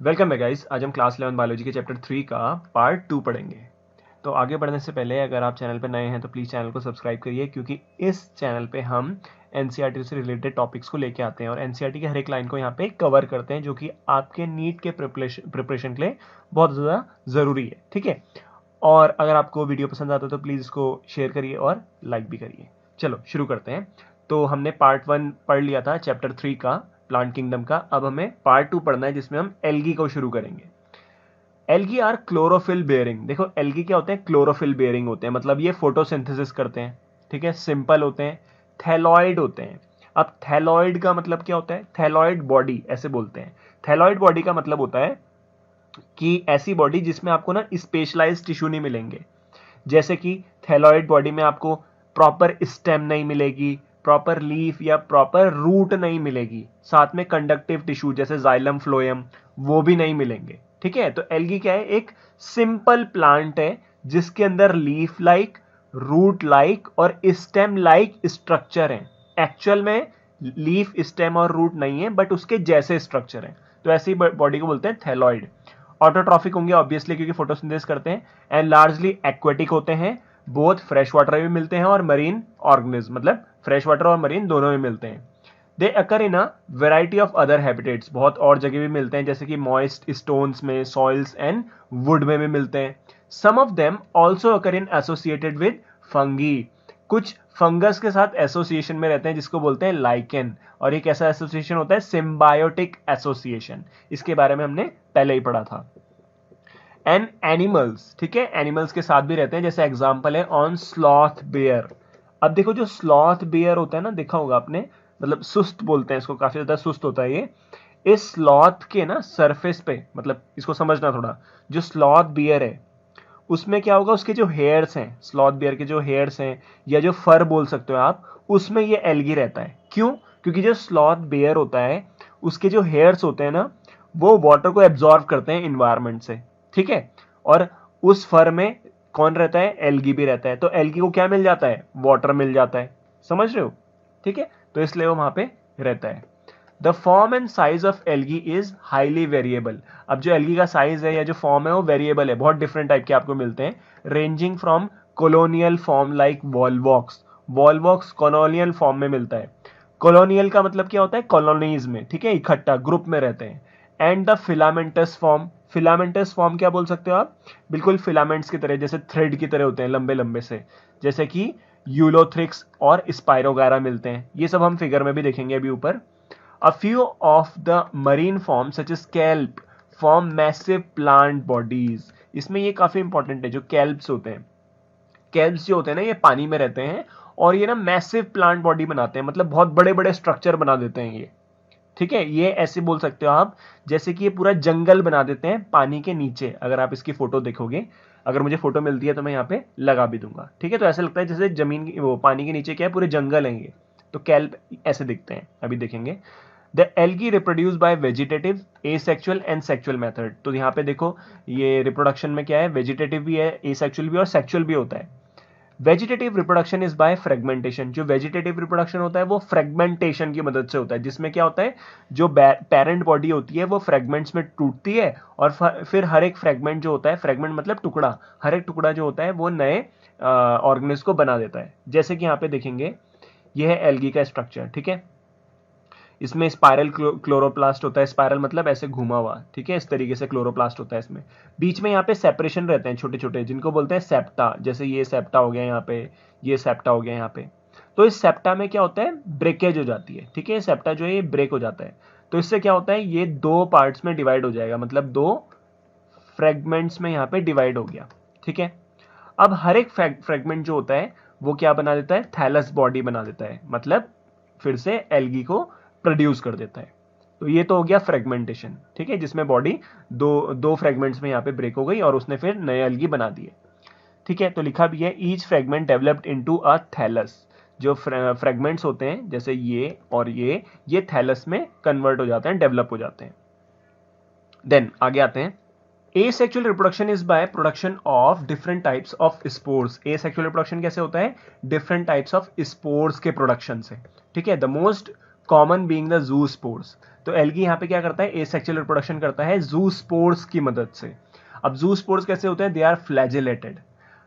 Welcome है guys. आज हम क्लास 11 बायोलॉजी के चैप्टर 3 का पार्ट 2 पढ़ेंगे। तो आगे बढ़ने से पहले अगर आप चैनल पर नए हैं तो प्लीज़ चैनल को सब्सक्राइब करिए, क्योंकि इस चैनल पे हम एनसीईआरटी से रिलेटेड टॉपिक्स को लेके आते हैं और एनसीईआरटी के हर एक लाइन को यहाँ पे कवर करते हैं, जो कि आपके नीट के प्रिपरेशन के लिए बहुत ज़्यादा ज़रूरी है। ठीक है, और अगर आपको वीडियो पसंद आता है तो प्लीज़ इसको शेयर करिए और लाइक भी करिए। चलो शुरू करते हैं। तो हमने पार्ट 1 पढ़ लिया था चैप्टर 3 का, प्लांट किंगडम का। अब हमें पार्ट 2 पढ़ना है, जिसमें हम एल्गी को शुरू करेंगे। Algae are chlorophyll bearing. देखो एल्गी क्या होते हैं? क्लोरोफिल बेयरिंग होते हैं, मतलब ये फोटोसिंथेसिस करते हैं। ठीक है, सिंपल होते हैं, थैलॉइड होते हैं। अब थैलॉइड का मतलब क्या होता है? थैलॉइड बॉडी ऐसे बोलते हैं। थैलॉइड बॉडी का मतलब होता है कि ऐसी बॉडी जिसमें आपको ना स्पेशलाइज्ड टिश्यू नहीं मिलेंगे। जैसे कि थैलॉइड बॉडी में आपको प्रॉपर स्टेम नहीं मिलेगी, प्रॉपर लीफ या प्रॉपर रूट नहीं मिलेगी, साथ में कंडक्टिव टिश्यू जैसे जाइलम फ्लोएम वो भी नहीं मिलेंगे। ठीक है, तो एल्गी क्या है? एक सिंपल प्लांट है जिसके अंदर लीफ लाइक, रूट लाइक और स्टेम लाइक स्ट्रक्चर है। एक्चुअल में लीफ, स्टेम और रूट नहीं है, बट उसके जैसे स्ट्रक्चर है। तो ऐसी बॉडी को बोलते हैं थैलॉइड। ऑटोट्रॉफिक होंगे ऑब्वियसली, क्योंकि फोटोसिंथेसिस करते हैं। एंड लार्जली एक्वेटिक होते हैं, बोथ फ्रेश वाटर में भी मिलते हैं और मरीन ऑर्गेनिज्म, मतलब फ्रेश वाटर और मरीन दोनों में मिलते हैं। They occur in a variety of other habitats, बहुत और जगह भी मिलते हैं, जैसे कि मॉइस्ट स्टोन्स में, सॉइल्स एंड वुड में भी मिलते हैं। Some of them also occur in associated with fungi. कुछ फंगस के साथ एसोसिएशन में रहते हैं, जिसको बोलते हैं लाइकेन। और एक ऐसा एसोसिएशन होता है सिम्बायोटिक एसोसिएशन, इसके बारे में हमने पहले ही पढ़ा था। एंड एनिमल्स, ठीक है, एनिमल्स के साथ भी रहते हैं, जैसे एग्जांपल है ऑन स्लॉथ बेयर। अब देखो जो स्लॉथ बेयर होता है ना, देखा होगा आपने, मतलब सुस्त बोलते हैं इसको, काफी ज्यादा सुस्त होता है ये। इस स्लॉथ के ना सरफेस पे, मतलब इसको समझना थोड़ा, जो स्लॉथ बियर है उसमें क्या होगा, उसके जो हेयर्स हैं, स्लॉथ बियर के जो हेयर्स हैं या जो फर बोल सकते हो आप, उसमें ये एल्गी रहता है। क्यों? क्योंकि जो स्लॉथ बियर होता है उसके जो हेयर्स होते हैं ना, वो वाटर को एब्जॉर्व करते हैं इन्वायरमेंट से। ठीक है, और उस फर में कौन रहता है? एल्गी भी रहता है। तो एल्गी को क्या मिल जाता है? वाटर मिल जाता है। समझ रहे हो? ठीक है, तो इसलिए वो वहां पे रहता है। The form and size of algae is highly variable. अब जो एल्गी का साइज है या जो फॉर्म है वो वेरिएबल है, बहुत डिफरेंट टाइप के आपको मिलते हैं, ranging from colonial form like Volvox. Volvox colonial form में मिलता है। कॉलोनियल का मतलब क्या होता है? कॉलोनीज में, ठीक है, इकट्ठा ग्रुप में रहते हैं। And the filamentous form, filamentous form क्या बोल सकते हो आप? बिल्कुल फिलामेंट्स की तरह, जैसे थ्रेड की तरह होते हैं, लंबे लंबे से, जैसे कि यूलोथ्रिक्स और स्पाइरोगारा मिलते हैं। ये सब हम फिगर में भी देखेंगे अभी ऊपर। A few of the marine forms such as kelp form massive plant bodies। इसमें ये काफी इंपॉर्टेंट है, जो कैल्प्स होते हैं, कैल्प्स जो होते हैं ना, ये पानी में रहते हैं और ये ना मैसिव प्लांट बॉडी बनाते हैं, मतलब बहुत बड़े बड़े स्ट्रक्चर बना देते हैं ये। ठीक है, ये ऐसे बोल सकते हो आप जैसे कि ये पूरा जंगल बना देते हैं पानी के नीचे। अगर आप इसकी फोटो देखोगे, अगर मुझे फोटो मिलती है तो मैं यहाँ पे लगा भी दूंगा। ठीक है, तो ऐसा लगता है जैसे जमीन की, वो पानी के नीचे क्या है, पूरे जंगल हैं ये। तो कैल्प ऐसे दिखते हैं, अभी देखेंगे। The algae reproduce by vegetative, asexual and sexual method. तो यहाँ पे देखो ये रिप्रोडक्शन में क्या है, वेजिटेटिव भी है, एसेक्सुअल भी और सेक्सुअल भी होता है। Vegetative reproduction is by fragmentation. जो वेजिटेटिव रिप्रोडक्शन होता है वो फ्रेगमेंटेशन की मदद से होता है, जिसमें क्या होता है, जो पेरेंट बॉडी होती है वो फ्रेगमेंट्स में टूटती है और फिर हर एक फ्रेगमेंट जो होता है, फ्रेगमेंट मतलब टुकड़ा, हर एक टुकड़ा जो होता है वो नए ऑर्गेनिज्म को बना देता है। जैसे कि यहाँ पे देखेंगे, यह है एल्गी का स्ट्रक्चर। ठीक है, इसमें स्पाइरल क्लोरोप्लास्ट होता है, स्पाइरल मतलब ऐसे घुमा हुआ। ठीक है, इस तरीके से क्लोरोप्लास्ट होता है इसमें। बीच में यहाँ पे सेपरेशन रहते हैं छोटे छोटे, जिनको बोलते हैं सेप्टा। जैसे ये सेप्टा हो गया यहाँ पे, ये सेप्टा हो गया यहाँ पे। तो इस सेप्टा में क्या होता है, ब्रेकेज हो जाती है। ठीक है, सेप्टा जो है ये ब्रेक हो जाता है, तो इससे क्या होता है, ये दो पार्ट्स में डिवाइड हो जाएगा, मतलब दो फ्रेगमेंट्स में यहाँ पे डिवाइड हो गया। ठीक है, अब हर एक फ्रेगमेंट जो होता है वो क्या बना देता है, थैलस बॉडी बना देता है, मतलब फिर से एल्गी को प्रोड्यूस कर देता है। तो ये तो हो गया फ्रेगमेंटेशन। ठीक है, जिसमें बॉडी दो दो फ्रेगमेंट्स में यहाँ पे ब्रेक हो गई और उसने फिर नए एल्गी बना दिए। ठीक है, तो लिखा भी है each fragment developed into a thallus. जो फ्रेगमेंट्स होते हैं जैसे ये और ये थैलस में कन्वर्ट हो जाते हैं, डेवलप हो जाते हैं। देन आगे आते हैं, asexual reproduction is by production of different types of spores। asexual reproduction कैसे होता है? different types of spores के प्रोडक्शन से। ठीक है, the most common being the zoo spores. तो एल्गी यहाँ पे क्या करता है, एसेक्सुअल रिप्रोडक्शन करता है जू स्पोर्स की मदद से। अब जू स्पोर्स कैसे होते हैं, दे आर फ्लैजिलेटेड।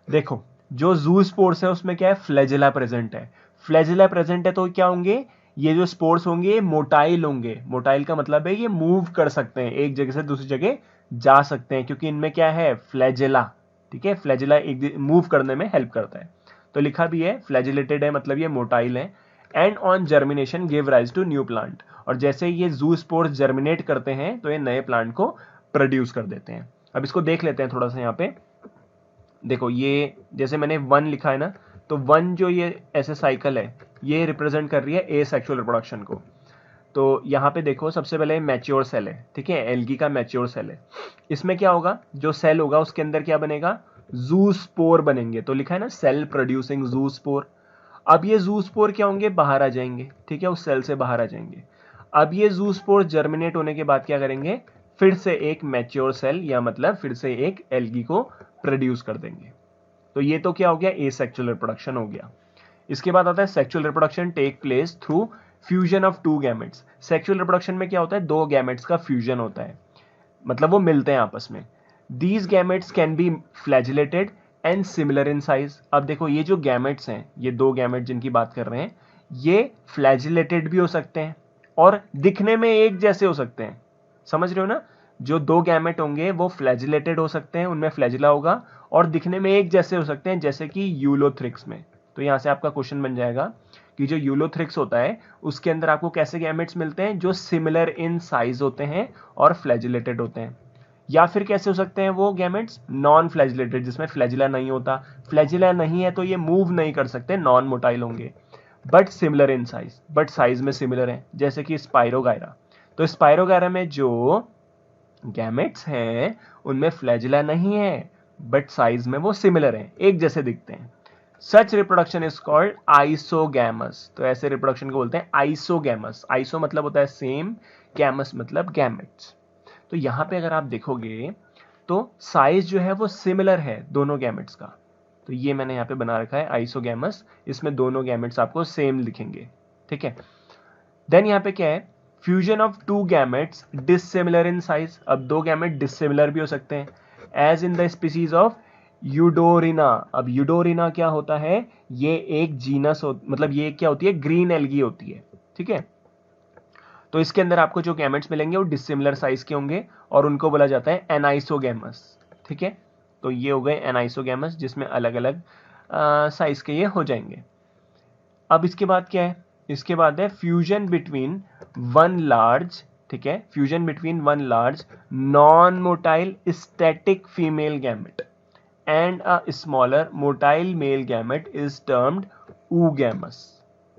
देखो जो जू स्पोर्स है उसमें क्या है, फ्लैजिला प्रेजेंट है। फ्लैजिला प्रेजेंट है तो क्या होंगे, ये जो स्पोर्स होंगे ये मोटाइल होंगे। मोटाइल का मतलब है ये मूव कर सकते हैं, एक जगह से दूसरी जगह जा सकते हैं, क्योंकि इनमें क्या है, फ्लैजिला। ठीक है, फ्लैजिला एक मूव करने में हेल्प करता है। तो लिखा भी है फ्लैजिलेटेड है, मतलब ये मोटाइल है। And on germination give rise to new plant. और जैसे ये जू स्पोर्स जर्मिनेट करते हैं तो ये नए प्लांट को प्रोड्यूस कर देते हैं। अब इसको देख लेते हैं थोड़ा सा। यहाँ पे देखो ये जैसे मैंने 1 लिखा है ना, तो 1 जो ये ऐसे साइकिल है ये रिप्रेजेंट कर रही है एसेक्सुअल रिप्रोडक्शन को। तो यहाँ पे देखो सबसे पहले मैच्योर सेल है, ठीक है, एल्गी का मैच्योर सेल है। इसमें क्या होगा, जो सेल होगा उसके अंदर क्या बनेगा, जू स्पोर बनेंगे। तो लिखा है ना सेल प्रोड्यूसिंग जू स्पोर। अब ये जू स्पोर क्या होंगे, बाहर आ जाएंगे, ठीक है, उस सेल से बाहर आ जाएंगे। अब ये जू स्पोर जर्मिनेट होने के बाद क्या करेंगे, फिर से एक मैच्योर सेल या मतलब फिर से एक एल्गी को प्रोड्यूस कर देंगे। तो ये तो क्या हो गया, एसेक्सुअल रिप्रोडक्शन हो गया। इसके बाद आता है sexual reproduction take place through fusion of 2 gametes. Sexual reproduction में क्या होता है, 2 गैमेट्स का फ्यूजन होता है, मतलब वो मिलते हैं आपस में। These gametes can be flagellated and similar in size. अब देखो ये जो गैमेट्स हैं, ये 2 गैमेट जिनकी बात कर रहे हैं, ये फ्लैजिलेटेड भी हो सकते हैं और दिखने में एक जैसे हो सकते हैं। समझ रहे हो ना, जो 2 गैमेट होंगे वो फ्लैजिलेटेड हो सकते हैं, उनमें फ्लैजिला होगा, और दिखने में एक जैसे हो सकते हैं, जैसे कि यूलोथ्रिक्स में। तो यहां से आपका क्वेश्चन बन जाएगा कि जो यूलोथ्रिक्स होता है उसके अंदर आपको कैसे गैमेट्स मिलते हैं, जो सिमिलर इन साइज होते हैं और फ्लैजिलेटेड होते हैं। या फिर कैसे हो सकते हैं वो गैमेट्स, नॉन फ्लैजिलेटेड, जिसमें फ्लैजिला नहीं होता। फ्लैजिला नहीं है तो ये मूव नहीं कर सकते, नॉन मोटाइल होंगे, but similar in size, but size में सिमिलर है, जैसे कि स्पाइरोगायरा। तो स्पाइरोगायरा में जो गैमेट्स हैं उनमें फ्लैजिला नहीं है, बट साइज में वो सिमिलर हैं, एक जैसे दिखते हैं। सच रिप्रोडक्शन इज कॉल्ड आइसोगैमस। तो ऐसे रिप्रोडक्शन को बोलते हैं आइसोगैमस। आइसो मतलब होता है सेम, गैमस मतलब गैमेट्स। तो यहां पे अगर आप देखोगे तो साइज जो है वो सिमिलर है दोनों गैमेट्स का। तो ये मैंने यहाँ पे बना रखा है आइसोगैमस, इसमें दोनों गैमेट्स आपको सेम दिखेंगे, ठीक है। देन यहाँ पे क्या है, fusion of 2 gametes dissimilar in size. अब 2 गैमेट डिसिमिलर भी हो सकते हैं, as in the species of Eudorina. अब यूडोरिना क्या होता है, ये एक जीनस मतलब ये क्या होती है, ग्रीन एल्गी होती है, ठीक है। तो इसके अंदर आपको जो गैमेट्स मिलेंगे वो डिसिमिलर साइज के होंगे और उनको बोला जाता है एनाइसोगैमस, ठीक है। तो ये हो गए एनाइसोगैमस, जिसमें अलग अलग साइज के ये हो जाएंगे। अब इसके बाद क्या है, इसके बाद है फ्यूजन बिटवीन 1 लार्ज, ठीक है, fusion between 1 large non motile static female gamete and a smaller motile male gamete is termed oogamous।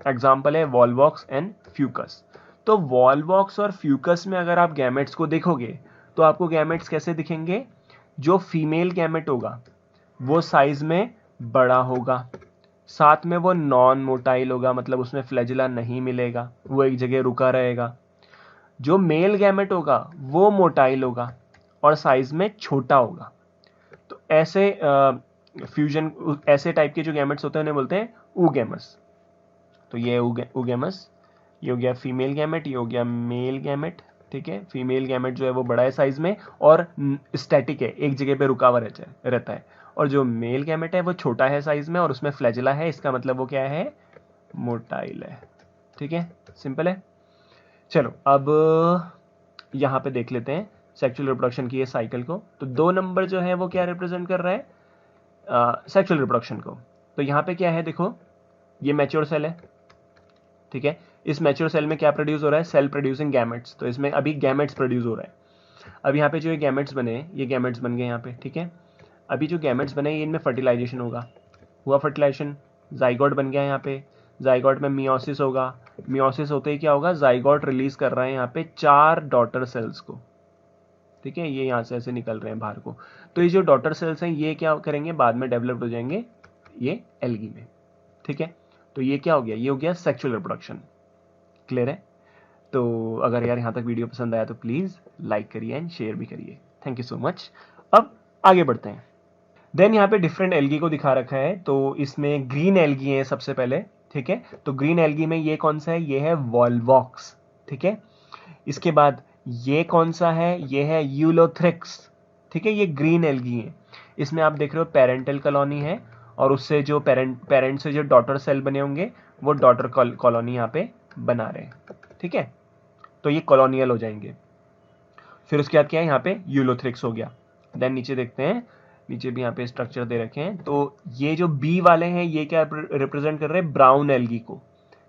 Example है वॉल्वॉक्स एंड फ्यूकस। तो वॉल्वॉक्स और फ्यूकस में अगर आप गैमेट्स को देखोगे तो आपको गैमेट्स कैसे दिखेंगे, जो फीमेल गैमेट होगा वो साइज में बड़ा होगा, साथ में वो नॉन मोटाइल होगा, मतलब उसमें फ्लैजिला नहीं मिलेगा, वो एक जगह रुका रहेगा। जो मेल गैमेट होगा वो मोटाइल होगा और साइज में छोटा होगा। तो ऐसे फ्यूजन, ऐसे टाइप के जो गैमेट्स होते हैं उन्हें बोलते हैं oogamous। तो ये oogamous, ये हो गया फीमेल गैमेट, ये हो गया मेल गैमेट, ठीक है। फीमेल गैमेट जो है वो बड़ा है साइज में और स्टैटिक है, एक जगह पे रुका हुआ रहता है, और जो मेल गैमेट है वो छोटा है साइज में और उसमें फ्लैजिला है, इसका मतलब वो क्या है, मोटाइल है, ठीक है, सिंपल है। चलो अब यहाँ पे देख लेते हैं सेक्सुअल रिप्रोडक्शन की ये साइकिल को। तो 2 नंबर जो है वो क्या रिप्रेजेंट कर रहा है, सेक्सुअल रिप्रोडक्शन को। तो यहाँ पे क्या है, देखो ये मैच्योर सेल है, ठीक है। इस मैच्योर सेल में क्या प्रोड्यूस हो रहा है, सेल प्रोड्यूसिंग गैमेट्स। तो इसमें अभी गैमेट्स प्रोड्यूस हो रहा है। अब यहाँ पे जो ये गैमेट्स बने, ये गैमेट्स बन गए यहाँ पे, ठीक है। अभी जो गैमेट्स बने ये इनमें फर्टिलाइजेशन होगा, हुआ फर्टिलाइजेशन, जाइगोट बन गया यहाँ पे। जाइगोट में मियोसिस होगा, मियोसिस होते ही क्या होगा, जाइगोट रिलीज कर रहा है यहाँ पे 4 डॉटर सेल्स को, ठीक है। ये यहाँ से ऐसे निकल रहे हैं बाहर को। तो ये जो डॉटर सेल्स हैं ये क्या करेंगे, बाद में डेवलप हो जाएंगे ये एल्गी में, ठीक है। तो ये क्या हो गया, ये हो गया सेक्सुअल रिप्रोडक्शन। क्लियर है। तो अगर यार यहाँ तक वीडियो पसंद आया तो प्लीज लाइक करिए एंड शेयर भी करिए। Thank you so much. अब आगे बढ़ते हैं। देन यहाँ पे डिफरेंट एल्गी को दिखा रखा है। तो इसमें ग्रीन एल्गी है सबसे पहले, ठीक है। तो ग्रीन एल्गी में ये कौन सा है, ये है वॉल्वॉक्स, ठीक है। इसके बाद ये कौन सा है, ये है यूलोथ्रिक्स, ठीक है। ये ग्रीन एल्गी है। इसमें आप देख रहे हो पेरेंटल कॉलोनी है, और उससे जो पेरेंट से जो डॉटर सेल बने होंगे वो डॉटर कॉलोनी यहाँ पे बना रहे हैं, ठीक है। तो ये कॉलोनियल हो जाएंगे। फिर उसके बाद क्या है, यहाँ पे यूलोथ्रिक्स हो गया। देन नीचे देखते हैं, नीचे भी यहाँ पे स्ट्रक्चर दे रखे हैं। तो ये जो बी वाले हैं ये क्या रिप्रेजेंट कर रहे हैं, ब्राउन एल्गी को,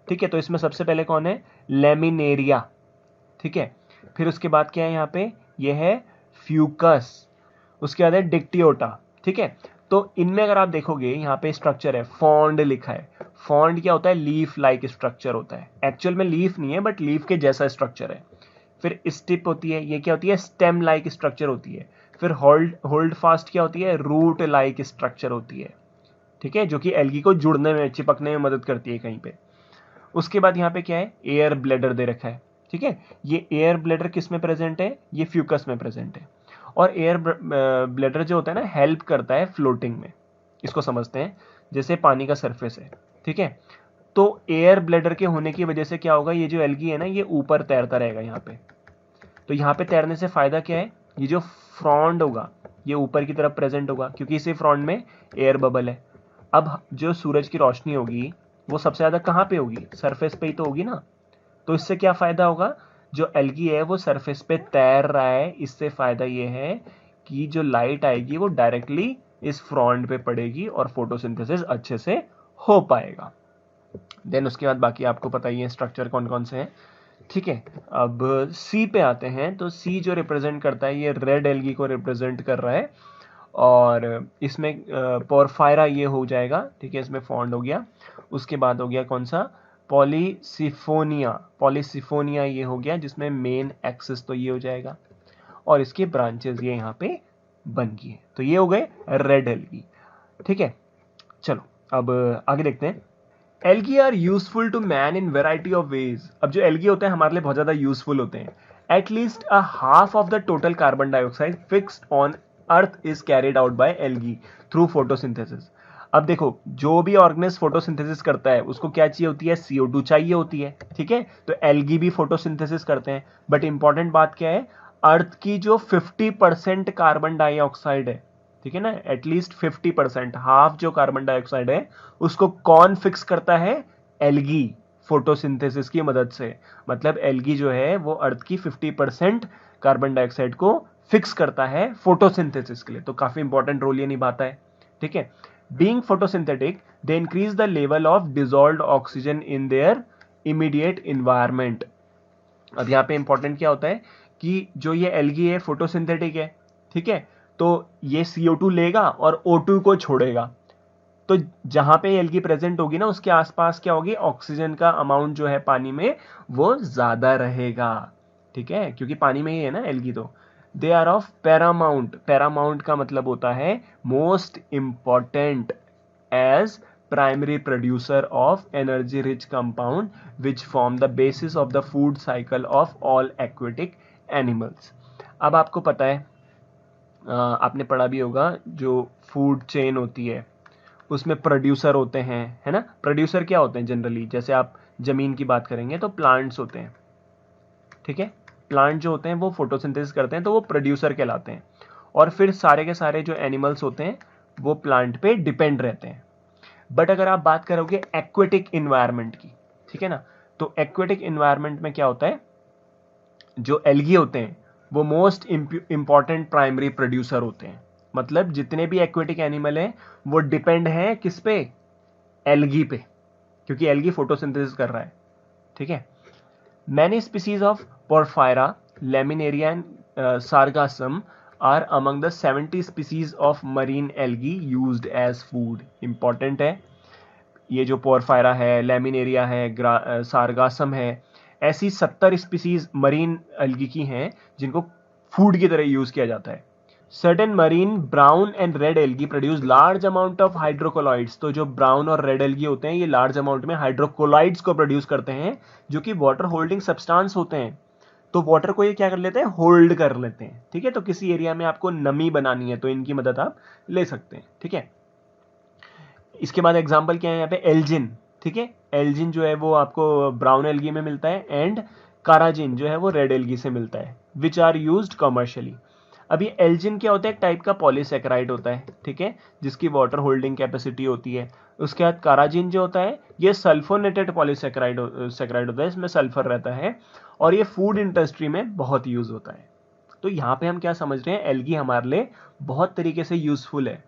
ठीक है। तो इसमें सबसे पहले कौन है, लेमिनेरिया, ठीक है। फिर उसके बाद क्या है यहाँ पे, ये है फ्यूकस, उसके बाद है डिक्टियोटा, ठीक है। तो इनमें अगर आप देखोगे यहाँ पे स्ट्रक्चर है, फॉन्ड लिखा है। फॉन्ड क्या होता है, लीफ लाइक स्ट्रक्चर होता है। एक्चुअल में लीफ नहीं है बट लीफ के जैसा स्ट्रक्चर है। फिर स्टिप होती है, ये क्या होती है, स्टेम लाइक स्ट्रक्चर होती है। फिर होल्ड फास्ट क्या होती है, रूट लाइक स्ट्रक्चर होती है, ठीक है, जो कि एल्गी को जुड़ने में, चिपकने में मदद करती है कहीं पे। उसके बाद यहाँ पे क्या है, एयर ब्लैडर दे रखा है, ठीक है। ये एयर ब्लैडर किस में प्रेजेंट है, ये फ्यूकस में प्रेजेंट है। और एयर ब्लैडर जो होता है ना, हेल्प करता है फ्लोटिंग में। इसको समझते हैं, जैसे पानी का सरफेस है, ठीक है। तो एयर ब्लैडर के होने की वजह से क्या होगा, ये जो एल्गी है ना, ये ऊपर तैरता रहेगा यहाँ पे। तो यहाँ पे तैरने से फायदा क्या है, ये जो फ्रॉन्ड होगा ये ऊपर की तरफ प्रेजेंट होगा, क्योंकि इसी फ्रॉन्ड में एयर बबल है। अब जो सूरज की रोशनी होगी वो सबसे ज्यादा कहाँ पे होगी, सरफेस पे ही तो होगी ना। तो इससे क्या फायदा होगा, जो एल्गी है वो सरफेस पे तैर रहा है, इससे फायदा ये है कि जो लाइट आएगी वो डायरेक्टली इस फ्रॉन्ड पे पड़ेगी और फोटोसिंथेसिस अच्छे से हो पाएगा। देन उसके बाद बाकी आपको पता ही है स्ट्रक्चर कौन कौन से हैं, ठीक है। अब सी पे आते हैं। तो सी जो रिप्रेजेंट करता है, ये रेड एल्गी को रिप्रेजेंट कर रहा है, और इसमें पोरफायरा ये हो जाएगा, ठीक है। इसमें फॉन्ड हो गया। उसके बाद हो गया कौन सा, पॉलीसिफोनिया। पॉलीसिफोनिया ये हो गया, जिसमें मेन एक्सिस तो ये हो जाएगा, और इसके ब्रांचेस ये यहाँ पे बन गई है। तो ये हो गए रेड एल्गी, ठीक है। चलो अब आगे देखते हैं। Algae are useful to man in variety of ways. अब जो एल्गी होते हैं हमारे लिए बहुत ज्यादा यूजफुल होते हैं। At least a half of the total carbon dioxide fixed on earth is carried out by algae through photosynthesis. अब देखो, जो भी ऑर्गेनिज्म फोटोसिंथेसिस करता है उसको क्या चाहिए होती है, CO2 चाहिए होती है, ठीक है। तो एल्गी भी फोटोसिंथेसिस करते हैं। बट इंपॉर्टेंट बात क्या है, अर्थ की जो 50% कार्बन डाइऑक्साइड है, ठीक है ना, एटलीस्ट 50%, हाफ जो कार्बन डाइऑक्साइड है उसको कौन फिक्स करता है, एल्गी, फोटोसिंथेसिस की मदद से। मतलब एल्गी जो है वो अर्थ की 50% कार्बन डाइऑक्साइड को फिक्स करता है फोटोसिंथेसिस के लिए। तो काफी इंपॉर्टेंट रोल ये निभाता है, ठीक है। Being photosynthetic they increase the level of dissolved oxygen in their immediate environment. अब यहाँ पे इंपॉर्टेंट क्या होता है कि जो ये एल्गी है फोटोसिंथेटिक है, ठीक है। तो ये CO2 लेगा और O2 को छोड़ेगा। तो जहां पे एल्गी प्रेजेंट होगी ना, उसके आसपास क्या होगी, ऑक्सीजन का अमाउंट जो है पानी में वो ज्यादा रहेगा, ठीक है, क्योंकि पानी में ही है ना एल्गी। तो they are of paramount. Paramount का मतलब होता है most important as primary producer of energy rich compound which form the basis of the food cycle of all aquatic animals. अब आपको पता है, आपने पढ़ा भी होगा, जो फूड चेन होती है उसमें प्रोड्यूसर होते हैं, है ना। प्रोड्यूसर क्या होते हैं जनरली, जैसे आप जमीन की बात करेंगे तो प्लांट्स होते हैं, ठीक है। प्लांट जो होते हैं वो फोटोसिंथेसिस करते हैं, तो वो प्रोड्यूसर कहलाते हैं। और फिर सारे के सारे जो एनिमल्स होते हैं वो प्लांट पे डिपेंड रहते हैं। बट अगर आप बात करोगे एक्वेटिक इन्वायरमेंट की, ठीक है ना, तो एक्वेटिक इन्वायरमेंट में क्या होता है, जो एल्गी होते हैं वो मोस्ट इंपॉर्टेंट प्राइमरी प्रोड्यूसर होते हैं। मतलब जितने भी एक्वेटिक एनिमल हैं वो डिपेंड हैं किस पे, एल्गी पे, क्योंकि एल्गी फोटोसिंथेसिस कर रहा है, ठीक है। Many species of Porphyra, Laminaria and Sargassum are among the 70 species of marine algae used as food. Important है, ये जो पोरफायरा है, लेमिनेरिया है, सार्गासम है, ऐसी 70 स्पीसीज मरीन एल्गी की हैं जिनको फूड की तरह यूज किया जाता है। Certain marine brown and red algae produce large amount of hydrocolloids. तो जो ब्राउन और रेड एल्गी होते हैं ये लार्ज अमाउंट में हाइड्रोकोलॉइड्स को प्रोड्यूस करते हैं, जो कि वाटर होल्डिंग सब्सटेंस होते हैं। तो वाटर को ये क्या कर लेते हैं, होल्ड कर लेते हैं, ठीक है। तो किसी एरिया में आपको नमी बनानी है तो इनकी मदद आप ले सकते हैं, ठीक है। इसके बाद एग्जाम्पल क्या है यहाँ पे, एल्जिन। ठीक है। एल्जिन जो है वो आपको ब्राउन एल्गी में मिलता है एंड काराजिन जो है वो रेड एल्गी से मिलता है, विच आर यूज्ड कमर्शियली। अभी एल्जिन क्या होता है, एक टाइप का पॉलीसेकेराइड होता है, ठीक है, जिसकी वाटर होल्डिंग कैपेसिटी होती है। उसके बाद काराजिन जो होता है ये सल्फोनेटेड पॉलीसेकेराइड सेकेराइड होता है, इसमें सल्फर रहता है और ये फूड इंडस्ट्री में बहुत यूज होता है। तो यहाँ पे हम क्या समझ रहे हैं, एल्गी हमारे लिए बहुत तरीके से यूजफुल है।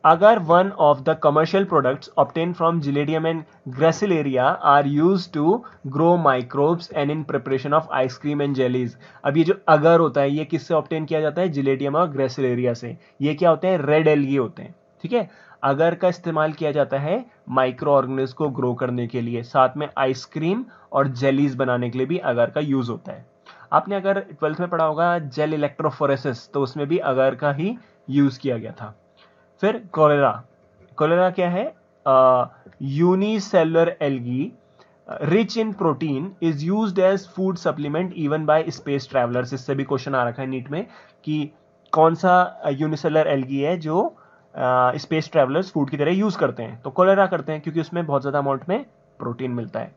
Agar one of the commercial products obtain from Gelidium and Gracilaria are use to grow microbes and in preparation of ice cream and jellies. अब ये जो अगर होता है ये किससे ऑब्टेन किया जाता है, जिलेडियम और ग्रेसिलेरिया से। ये क्या होते हैं, रेड एल्गी होते हैं, ठीक है। अगर का इस्तेमाल किया जाता है माइक्रो ऑर्गेनिज्म को ग्रो करने के लिए, साथ में आइसक्रीम और जेलीज बनाने के लिए भी अगर का यूज होता है। आपने अगर 12th में पढ़ा होगा जेल इलेक्ट्रोफोरेसिस, तो उसमें भी अगर का ही यूज किया गया था। फिर कोलेरा, कोलेरा क्या है, unicellular algae rich in protein is used as food supplement even by space travellers. इससे भी क्वेश्चन आ रखा है नीट में कि कौन सा यूनिसेलुलर एल्गी है जो स्पेस ट्रैवलर्स फूड की तरह यूज करते हैं, तो कोलेरा करते हैं क्योंकि उसमें बहुत ज्यादा अमाउंट में प्रोटीन मिलता है।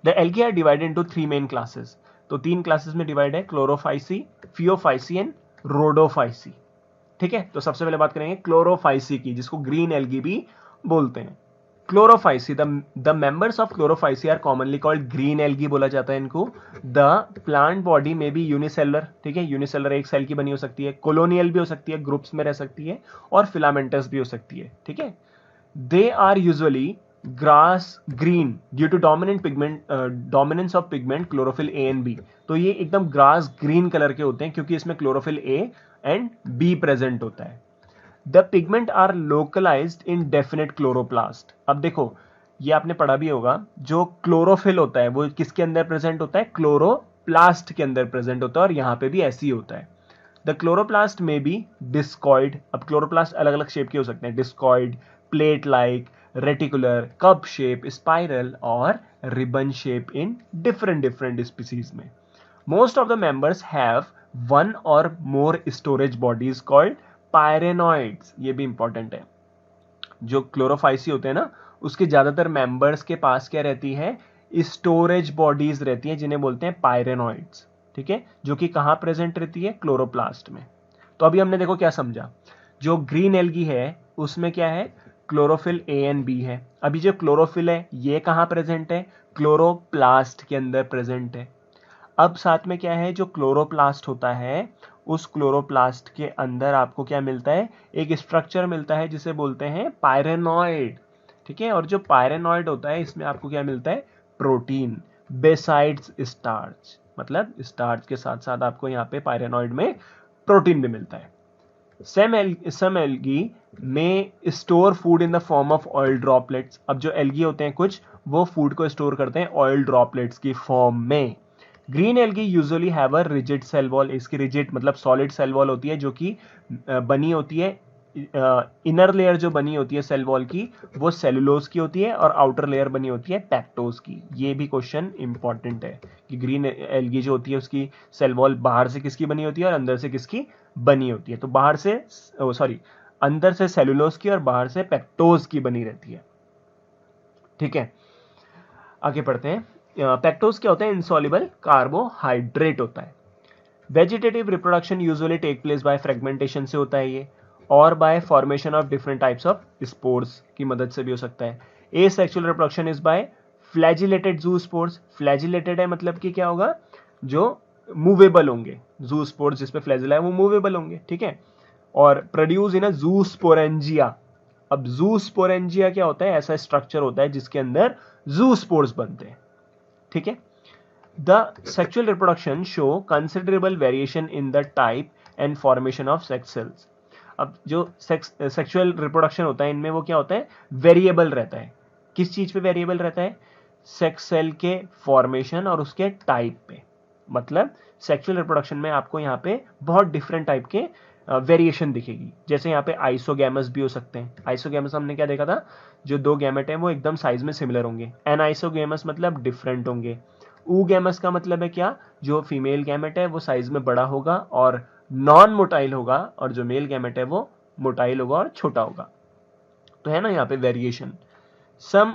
The algae are divided into 3 main classes. तो 3 क्लासेस में डिवाइड है, क्लोरोफाइसी, फियोफाइसी एंड रोडोफाइसी, ठीक है। तो सबसे पहले बात करेंगे क्लोरोफाइसी की, जिसको ग्रीन एल्गी भी बोलते हैं। Chlorophyceae, the members of Chlorophyceae are commonly called green algae बोला जाता है इनको। द प्लांट बॉडी में भी यूनिसेलुलर, ठीक है, यूनिसेलुलर एक सेल की बनी हो सकती है, कॉलोनियल भी हो सकती है, ग्रुप्स में रह सकती है, और फिलामेंटस भी हो सकती है, ठीक है। They are usually grass green due to dominance of pigment chlorophyll a and b. तो ये एकदम ग्रास ग्रीन कलर के होते हैं क्योंकि इसमें chlorophyll a and b present होता है। The pigment are localised in definite chloroplast. अब देखो ये आपने पढ़ा भी होगा, जो क्लोरोफिल होता है वो किसके अंदर प्रेजेंट होता है, क्लोरोप्लास्ट के अंदर प्रेजेंट होता है, और यहां पे भी ऐसे ही होता है। द क्लोरोप्लास्ट में बी डिस्कॉइड। अब क्लोरोप्लास्ट अलग अलग शेप के हो सकते हैं, discoid, plate like, reticular, cup shape, spiral और ribbon shape in different different species में। Most of the members have one or more storage bodies called pyrenoids। ये भी इंपॉर्टेंट है। जो क्लोरोफाइसी होते हैं ना, उसके ज्यादातर मेंबर्स के पास क्या रहती है, स्टोरेज बॉडीज रहती है, जिन्हें बोलते हैं पायरेनॉइड्स, ठीक है, जो कि कहां प्रेजेंट रहती है, क्लोरोप्लास्ट में। तो अभी हमने देखो क्या समझा, जो ग्रीन एल्गी है उसमें क्या है, क्लोरोफिल ए एंड बी है। अभी जो क्लोरोफिल है ये कहां प्रेजेंट है, क्लोरोप्लास्ट के अंदर प्रेजेंट है। अब साथ में क्या है, जो क्लोरोप्लास्ट होता है उस क्लोरोप्लास्ट के अंदर आपको क्या मिलता है, एक स्ट्रक्चर मिलता है जिसे बोलते हैं पायरेनॉइड, ठीक है। और जो पायरेनॉइड होता है इसमें आपको क्या मिलता है, प्रोटीन बेसाइड्स स्टार्च। मतलब स्टार्च के साथ साथ आपको यहाँ पे पायरेनॉइड में प्रोटीन भी मिलता है। सम एल्गी में store food in the form of oil droplets. अब जो एल्गी होते हैं कुछ, वो फूड को स्टोर करते हैं ऑयल ड्रॉपलेट्स की फॉर्म में। Green algae usually have a rigid cell wall. इसकी रिजिड मतलब सॉलिड सेल वॉल होती है, जो कि बनी होती है, इनर लेयर जो बनी होती है सेल वॉल की वो सेलुलोज की होती है, और आउटर लेयर बनी होती है पैक्टोज की। ये भी क्वेश्चन इंपॉर्टेंट है कि ग्रीन एल्गी जो होती है उसकी सेल वॉल बाहर से किसकी बनी होती है और अंदर से किसकी बनी होती है। तो बाहर से अंदर से सेलुलोज की और बाहर से पैक्टोज की बनी रहती है, ठीक है। आगे पढ़ते हैं। पैक्टोज क्या होता है, इनसॉल्युबल कार्बोहाइड्रेट होता है। Vegetative reproduction usually take place by fragmentation से होता है ये, और by formation of different types of spores की मदद से भी हो सकता है। Asexual reproduction is by flagellated zoospores. Flagellated है मतलब कि क्या होगा, जो मूवेबल होंगे, जूस्पोर्स जिसपे फ्लैजिला है वो मूवेबल होंगे, ठीक है। और प्रोड्यूस इन अ जूस्पोरेंजिया। अब जूस्पोरेंजिया क्या होता है, ऐसा स्ट्रक्चर होता है जिसके अंदर जूस्पोर्स बनते हैं, ठीक है। The sexual reproduction show considerable variation in the type and formation of sex cells। अब जो सेक्सुअल रिप्रोडक्शन होता है इनमें वो क्या होता है, वेरिएबल रहता है। किस चीज पे वेरिएबल रहता है, सेक्स सेल के फॉर्मेशन और उसके टाइप पे। मतलब सेक्सुअल रिप्रोडक्शन में आपको यहाँ पे बहुत डिफरेंट टाइप के वेरिएशन दिखेगी। जैसे यहाँ पे आइसोगैमस भी हो सकते हैं। आइसोगैमस हमने क्या देखा था, जो दो गैमेट हैं वो एकदम साइज में सिमिलर होंगे। एनाइसोगैमस मतलब डिफरेंट होंगे। ऊगैमस का मतलब है क्या, जो फीमेल गैमेट है वो साइज में बड़ा होगा और नॉन मोटाइल होगा, और जो मेल गैमेट है वो मोटाइल होगा और छोटा होगा। तो है ना यहाँ पे variation. Some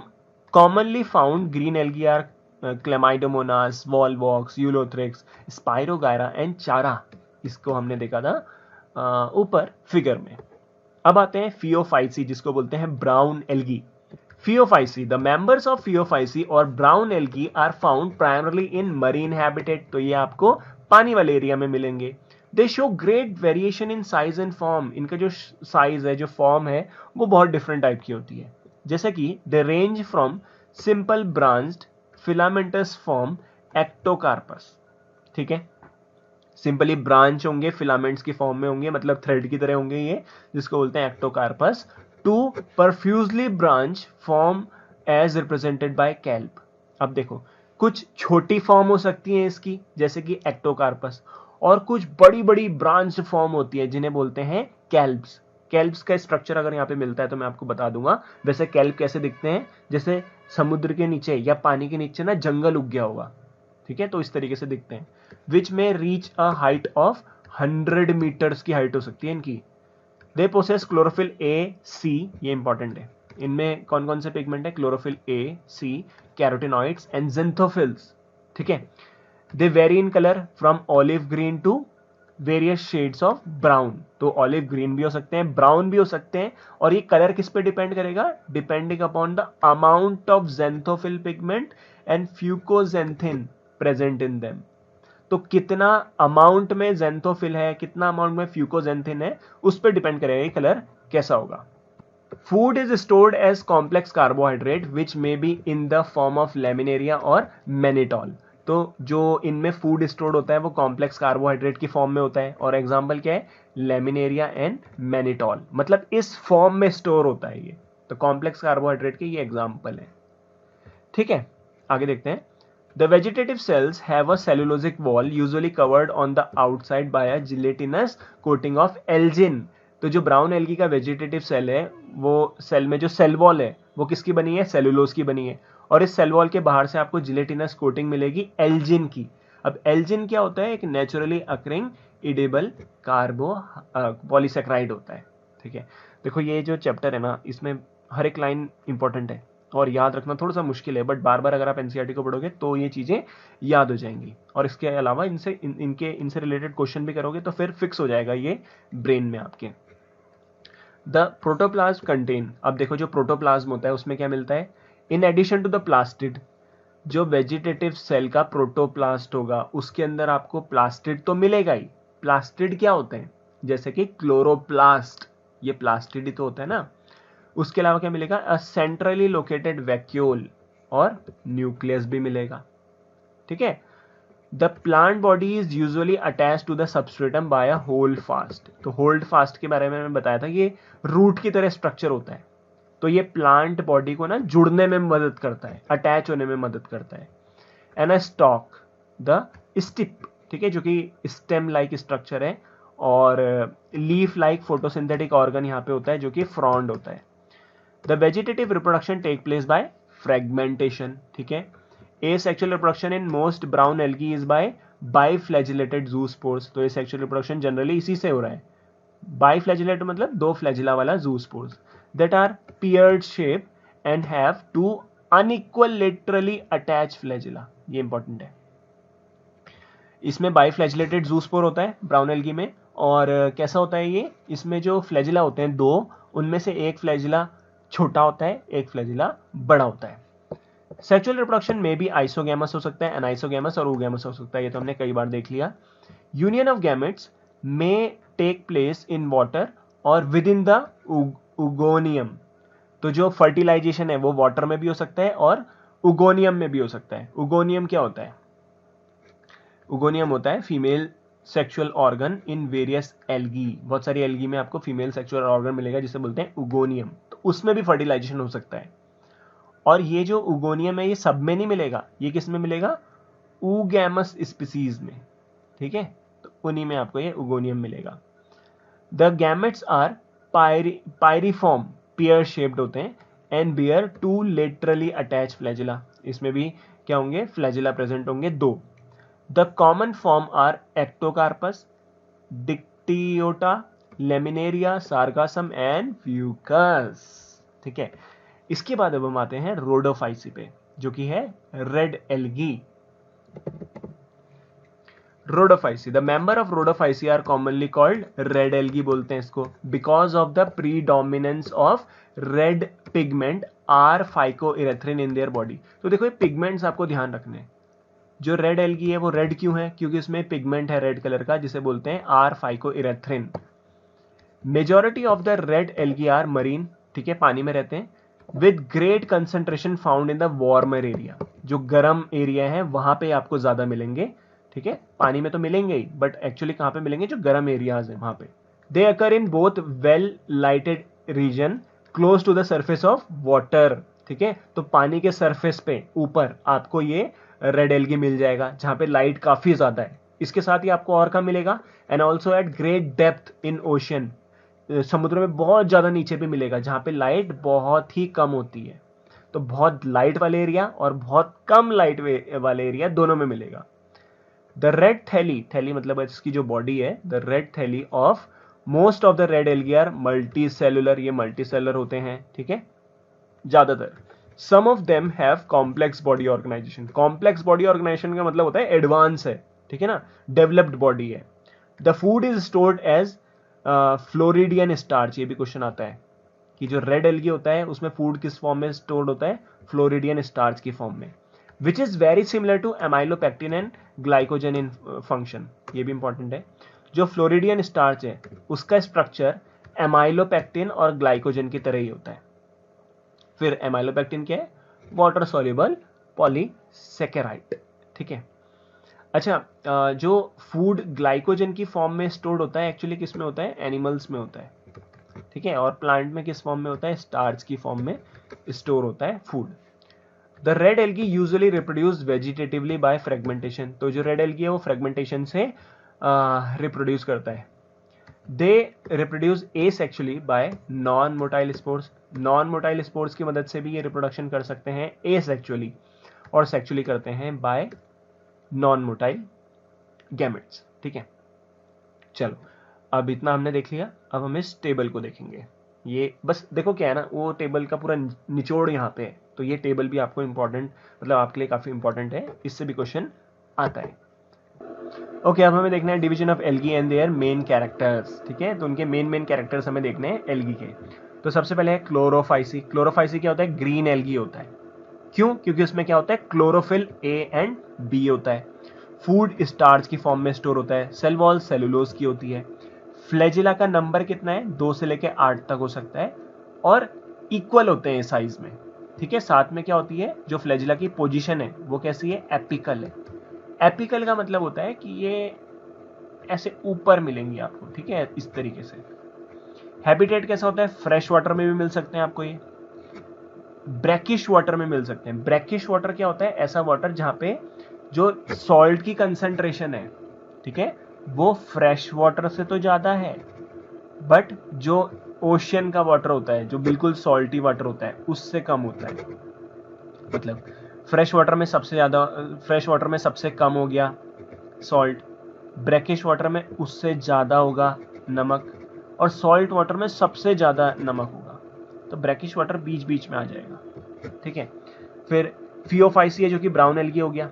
commonly found green algae are Chlamydomonas, Volvox, Ulothrix, Spirogyra and Chara. इसको हमने देखा था ऊपर फिगर में। अब आते हैं फियोफाइसी, जिसको बोलते हैं brown algae. Phaeophyceae, the members of Phaeophyceae और brown algae are found primarily in marine habitat. तो ये आपको पानी वाले एरिया में मिलेंगे। They show great variation in size and form. इनका जो साइज है, जो फॉर्म है, वो बहुत डिफरेंट टाइप की होती है। जैसे कि they range from simple branched filamentous form Ectocarpus. ठीक है, सिंपली ब्रांच होंगे, फिलामेंट्स की फॉर्म में होंगे, मतलब थ्रेड की तरह होंगे ये, जिसको बोलते हैं Ectocarpus, to profusely branch form as represented by kelp. अब देखो, कुछ छोटी फॉर्म हो सकती है इसकी, जैसे कि एक्टोकार्पस, और कुछ बड़ी बड़ी ब्रांच फॉर्म होती है जिन्हें बोलते हैं कैल्प्स। कैल्प्स का स्ट्रक्चर अगर यहाँ पे मिलता है तो मैं आपको बता दूंगा। वैसे कैल्प कैसे दिखते हैं, जैसे समुद्र के नीचे या पानी के नीचे ना जंगल उग गया होगा, ठीक है, तो इस तरीके से दिखते हैं। विच में reach a height of 100 metres की हाइट हो सकती है इनकी। दे पोसेस क्लोरोफिल ए सी, ये इंपॉर्टेंट है। इनमें कौन कौन से पिगमेंट है, chlorophyll A C, carotenoids and xanthophylls. ठीक है, they vary in colour from olive green to various shades of brown. तो ऑलिव ग्रीन भी हो सकते हैं, ब्राउन भी हो सकते हैं, और ये कलर किस पे डिपेंड करेगा, depending upon the amount of xanthophyll pigment and fucoxanthin present in them. तो कितना अमाउंट में ज़ेंथोफिल है, कितना अमाउंट में फ्यूकोजेंथिन है, उस पर डिपेंड करेगा ये कलर कैसा होगा। Food is stored as complex carbohydrate which may be in the form of laminarin और मैनिटॉल। तो जो इनमें फूड स्टोर्ड होता है वो कॉम्प्लेक्स कार्बोहाइड्रेट की फॉर्म में होता है, और एग्जाम्पल क्या है, लेमिनेरिया एंड मैनिटॉल, मतलब इस फॉर्म में स्टोर होता है ये। तो कॉम्प्लेक्स कार्बोहाइड्रेट के ये एग्जाम्पल है। ठीक है, आगे देखते हैं। The vegetative cells have a cellulosic wall usually covered on the outside by a gelatinous coating of algin। तो जो ब्राउन एल्गी का वेजिटेटिव सेल है, वो सेल में जो सेल वॉल है वो किसकी बनी है, सेलुलोज की बनी है, और इस सेल वॉल के बाहर से आपको जिलेटिनस कोटिंग मिलेगी एल्जिन की। अब एल्जिन क्या होता है, एक नेचुरली अकरिंग इडेबल कार्बो पॉलीसेक्राइड होता है। ठीक है, देखो ये जो चैप्टर है ना, इसमें हर एक लाइन इंपॉर्टेंट है और याद रखना थोड़ा सा मुश्किल है, बट बार बार अगर आप एनसीईआरटी को पढ़ोगे तो ये चीज़ें याद हो जाएंगी, और इसके अलावा इनसे रिलेटेड क्वेश्चन भी करोगे तो फिर फिक्स हो जाएगा ये ब्रेन में आपके। द प्रोटोप्लाज्म कंटेन, अब देखो जो प्रोटोप्लाज्म होता है उसमें क्या मिलता है, in addition to the plastid. जो वेजिटेटिव सेल का प्रोटोप्लास्ट होगा उसके अंदर आपको प्लास्टिड तो मिलेगा ही। प्लास्टिड क्या होते हैं, जैसे कि क्लोरोप्लास्ट, ये प्लास्टिड ही तो होता है ना। उसके अलावा क्या मिलेगा, अ सेंट्रली लोकेटेड वैक्यूल और न्यूक्लियस भी मिलेगा। ठीक है, the plant body is usually attach to the substratum by a holdfast. तो होल्ड फास्ट के बारे में मैं बताया था, ये रूट की तरह स्ट्रक्चर होता है, तो ये प्लांट बॉडी को ना जुड़ने में मदद करता है, अटैच होने में मदद करता है। एंड अ स्टॉक, द स्टिप, ठीक है, जो कि स्टेम लाइक स्ट्रक्चर है, और लीफ लाइक फोटोसिंथेटिक ऑर्गन यहाँ पे होता है जो कि फ्रॉन्ड होता है। The vegetative reproduction take place by fragmentation. ठीक है, asexual reproduction in most brown algae is by biflagellated zoospores। तो asexual reproduction जनरली इसी से हो रहा है। बाइफ्लैजिलेट मतलब दो फ्लैजिला वाला zoospores that are peared shape and have two unequal laterally attached flagella। ये इंपॉर्टेंट है, इसमें बाइफ्लैजिलेटेड जूस्पोर होता है ब्राउन एल्गी में, और कैसा होता है ये, इसमें जो फ्लैजिला होते हैं दो, उनमें से एक फ्लैजिला छोटा होता है, एक फ्लैजिला बड़ा होता है। सेक्सुअल रिप्रोडक्शन में भी आइसोगैमस हो सकता है, एनाइसोगैमस और ओगैमस हो सकता है, ये तो हमने कई बार देख लिया। यूनियन ऑफ गैमेट्स में टेक प्लेस इन वाटर और विद इन द उगोनियम। तो जो फर्टिलाइजेशन है वो वाटर में भी हो सकता है और उगोनियम में भी हो सकता है। उगोनियम क्या होता है, उगोनियम होता है female sexual organ in various algae. बहुत सारी एल्गी में आपको फीमेल सेक्सुअल ऑर्गन मिलेगा जिसे बोलते हैं उगोनियम, तो उसमें भी फर्टिलाइजेशन हो सकता है। और ये जो उगोनियम है ये सब में नहीं मिलेगा, ये किस में मिलेगा, ऊगैमस स्पीसीज में। ठीक है, तो उन्हीं में आपको ये उगोनियम मिलेगा। The gametes are pyriform, pear shaped होते हैं, and bear two laterally attach flagella. इसमें भी क्या होंगे, फ्लैजिला प्रेजेंट होंगे दो। The common form are Ectocarpus, Dictyota, Laminaria, Sargassum and Fucus. ठीक है, इसके बाद अब हम आते हैं रोडोफाइसी पे, जो कि है red algae. Rhodophyceae, the member of Rhodophyceae are commonly called red algae बोलते हैं इसको, because of the predominance of red pigment R phycoerythrin in their body. तो देखो ये पिगमेंट्स आपको ध्यान रखने हैं। जो रेड एल्गी है वो रेड क्यों है? क्योंकि उसमें पिगमेंट है रेड कलर का जिसे बोलते हैं R phycoerythrin. Majority of the red algae are marine, ठीक है, पानी में रहते हैं, with great concentration found in the warmer area. जो गर्म एरिया है वहां पे आपको ज्यादा मिलेंगे, ठीक है, पानी में तो मिलेंगे ही, बट एक्चुअली कहां पे मिलेंगे? जो गर्म एरियाज है वहां पे। They occur in both well lighted region close to the surface of water, ठीक है, तो पानी के सरफेस पे ऊपर आपको ये रेड एल्गी मिल जाएगा जहां पे लाइट काफी ज्यादा है। इसके साथ ही आपको और कहाँ मिलेगा? And also eight great depth in ocean, समुद्र में बहुत ज्यादा नीचे पे मिलेगा जहां पे लाइट बहुत ही कम होती है। तो बहुत लाइट वाले एरिया और बहुत कम लाइट वाले एरिया दोनों में मिलेगा। द रेड थैली, थैली मतलब इसकी जो बॉडी है, the red thalli of most of the red algae are multi cellular, ये मल्टी सेलुलर होते हैं, ठीक है, ज्यादातर। Some of them have complex body organization. Complex body organization का मतलब होता है एडवांस है, ठीक है ना, डेवलप्ड बॉडी है। The food is stored as floridean starch, ये भी क्वेश्चन आता है कि जो रेड एल्गी होता है उसमें फूड किस फॉर्म में स्टोर्ड होता है? फ्लोरिडियन स्टार्च की फॉर्म में, which is very similar to amylopectin and glycogen in function. ये भी इंपॉर्टेंट है। जो फ्लोरिडियन स्टार्च है उसका स्ट्रक्चर एमाइलोपेक्टिन और ग्लाइकोजन की तरह ही होता है। फिर एमाइलोपेक्टिन क्या है? वाटर सॉल्युबल पॉलीसेकेराइड, ठीक है। अच्छा, जो फूड ग्लाइकोजन की फॉर्म में स्टोर्ड होता है एक्चुअली किस में होता है? एनिमल्स में होता है, ठीक है, और प्लांट में किस फॉर्म में होता है? स्टार्च की फॉर्म में स्टोर होता है food. The red algae usually reproduce vegetatively by fragmentation. तो जो रेड एल्गी है वो फ्रेगमेंटेशन से रिप्रोड्यूस करता है। They reproduce asexually bye non motile spores. Non motile spores की मदद से भी ये रिप्रोडक्शन कर सकते हैं एसेक्सुअली, और सेक्सुअली करते हैं बाय नॉन मोटाइल गैमेट्स, ठीक है। चलो अब इतना हमने देख लिया, अब हम इस टेबल को देखेंगे। ये बस देखो क्या है ना, वो टेबल का पूरा निचोड़ यहाँ पे है, तो ये टेबल भी आपको इंपॉर्टेंट, मतलब आपके लिए काफी इंपॉर्टेंट है, इससे भी क्वेश्चन आता है। ओके, अब हमें देखना है division of algae and their main characters, ठीक है, तो उनके मेन कैरेक्टर्स हमें देखने हैं एल्गी के। तो सबसे पहले है क्लोरोफाइसी। क्लोरोफाइसी क्या होता है? ग्रीन एल्गी होता है। क्यों? क्योंकि उसमें क्या होता है? क्लोरोफिल ए एंड बी होता है। फूड स्टार्च की फॉर्म में स्टोर होता है। सेल वॉल सेलुलोज की होती है। फ्लैजिला का नंबर कितना है? 2 से लेकर 8 तक हो सकता है, और इक्वल होते हैं साइज में, ठीक है। साथ में क्या होती है? जो फ्लैजिला की पोजीशन है वो कैसी है? एपिकल है। एपिकल का मतलब होता है कि ये ऐसे ऊपर मिलेंगी आपको, ठीक है, इस तरीके से। हैबिटेट कैसा होता है? फ्रेश वाटर में भी मिल सकते हैं आपको, ये ब्रैकिश वाटर में मिल सकते हैं। ब्रैकिश वाटर क्या होता है? ऐसा वाटर जहां पे जो सॉल्ट की कंसंट्रेशन है, ठीक है, वो फ्रेश वाटर से तो ज्यादा है, बट जो ओशियन का वाटर होता है, जो बिल्कुल सॉल्टी वाटर होता है, उससे कम होता है। मतलब फ्रेश वाटर में सबसे ज्यादा, फ्रेश वाटर में सबसे कम हो गया सॉल्ट, ब्रैकिश वाटर में उससे ज्यादा होगा नमक, और सॉल्ट वाटर में सबसे ज्यादा नमक होगा। तो ब्रैकिश वाटर बीच बीच में आ जाएगा, ठीक है। फिर फियोफाइसी है जो कि ब्राउन एल्गी हो गया,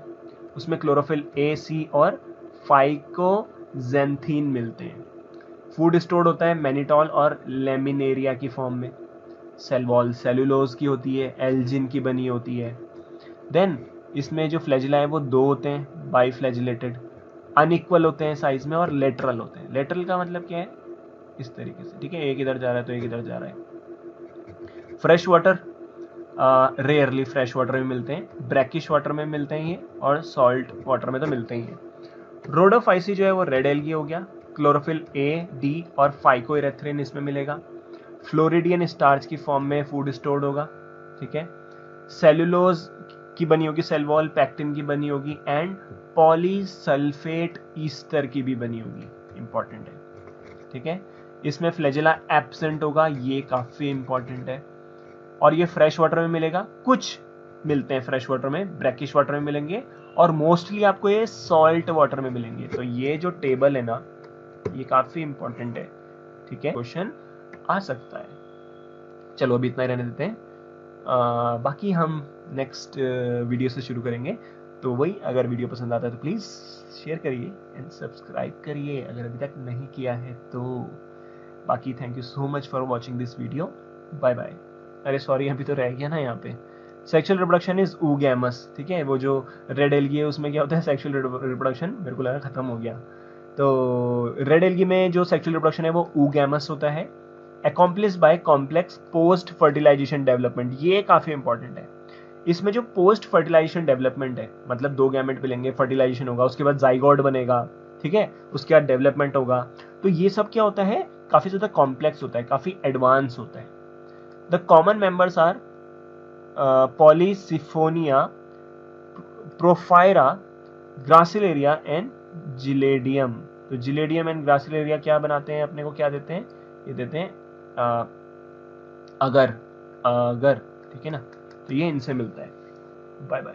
उसमें क्लोरोफिल ए, सी और फाइकोजेंथीन मिलते हैं। फूड स्टोर्ड होता है मैनिटॉल और लेमिनेरिया की फॉर्म में। सेल वॉल सेलुलोज की होती है, एल्जिन की बनी होती है। देन इसमें जो फ्लैजिला है वो 2 होते हैं, बाई फ्लैजिलेटेड, अनइक्वल होते हैं साइज में, और लेटरल होते हैं। लेटरल का मतलब क्या है? इस तरीके से, ठीक है, एक इधर जा रहा है तो एक इधर जा रहा है। Fresh water rarely fresh water में मिलते हैं, ब्रैकिश वाटर में मिलते हैं ये, और सॉल्ट वाटर में तो मिलते ही हैं। रोडोफाइसी जो है वो रेड एल्गी हो गया, क्लोरोफिल ए, डी और फाइकोइरेथ्रिन इसमें मिलेगा। फ्लोरिडियन स्टार्च की फॉर्म में फूड स्टोर्ड होगा, ठीक है। सेलुलोज की बनी होगी सेल वॉल, पैक्टिन की बनी होगी, एंड पॉलीसल्फेट ईस्टर की भी बनी होगी, इंपॉर्टेंट है, ठीक है। इसमें फ्लैजिला एब्सेंट होगा, ये काफी इंपॉर्टेंट है, और ये फ्रेश वाटर में मिलेगा। कुछ मिलते हैं फ्रेश वाटर में, ब्रैकिश वाटर में मिलेंगे, और मोस्टली आपको ये सॉल्ट वाटर में मिलेंगे। तो ये जो टेबल है ना, ये काफी इंपॉर्टेंट है, ठीक है, क्वेश्चन आ सकता है। चलो अभी इतना ही रहने देते हैं। बाकी हम नेक्स्ट वीडियो से शुरू करेंगे। तो वही, अगर वीडियो पसंद आता है तो प्लीज़ शेयर करिए एंड सब्सक्राइब करिए अगर अभी तक नहीं किया है तो। बाकी thank you so much for watching this video. Bye bye. अरे सॉरी, अभी तो रह गया ना यहाँ पे, सेक्सुअल रिप्रोडक्शन इज oogamous, ठीक है। वो जो रेड एल्गी है उसमें क्या होता है सेक्सुअल रिप्रोडक्शन, मेरे को लगा खत्म हो गया। तो रेड एल्गी में जो सेक्सुअल रिप्रोडक्शन है वो oogamous होता है, accomplish by complex post fertilisation development. ये काफी इंपॉर्टेंट है। इसमें जो पोस्ट फर्टिलाइजेशन डेवलपमेंट है, मतलब 2 गैमेट मिलेंगे, फर्टिलाइजेशन होगा, उसके बाद जाइगोट बनेगा, ठीक है, उसके बाद डेवलपमेंट होगा। तो ये सब क्या होता है, काफी ज्यादा कॉम्प्लेक्स होता है, काफी एडवांस होता है। The common members are Polysiphonia, Porphyra, Gracilaria and Gelidium. तो जिलेडियम एंड ग्रासिलेरिया क्या बनाते हैं, अपने को क्या देते हैं, ये देते हैं अगर, ठीक है ना। तो ये इनसे मिलता है। Bye bye.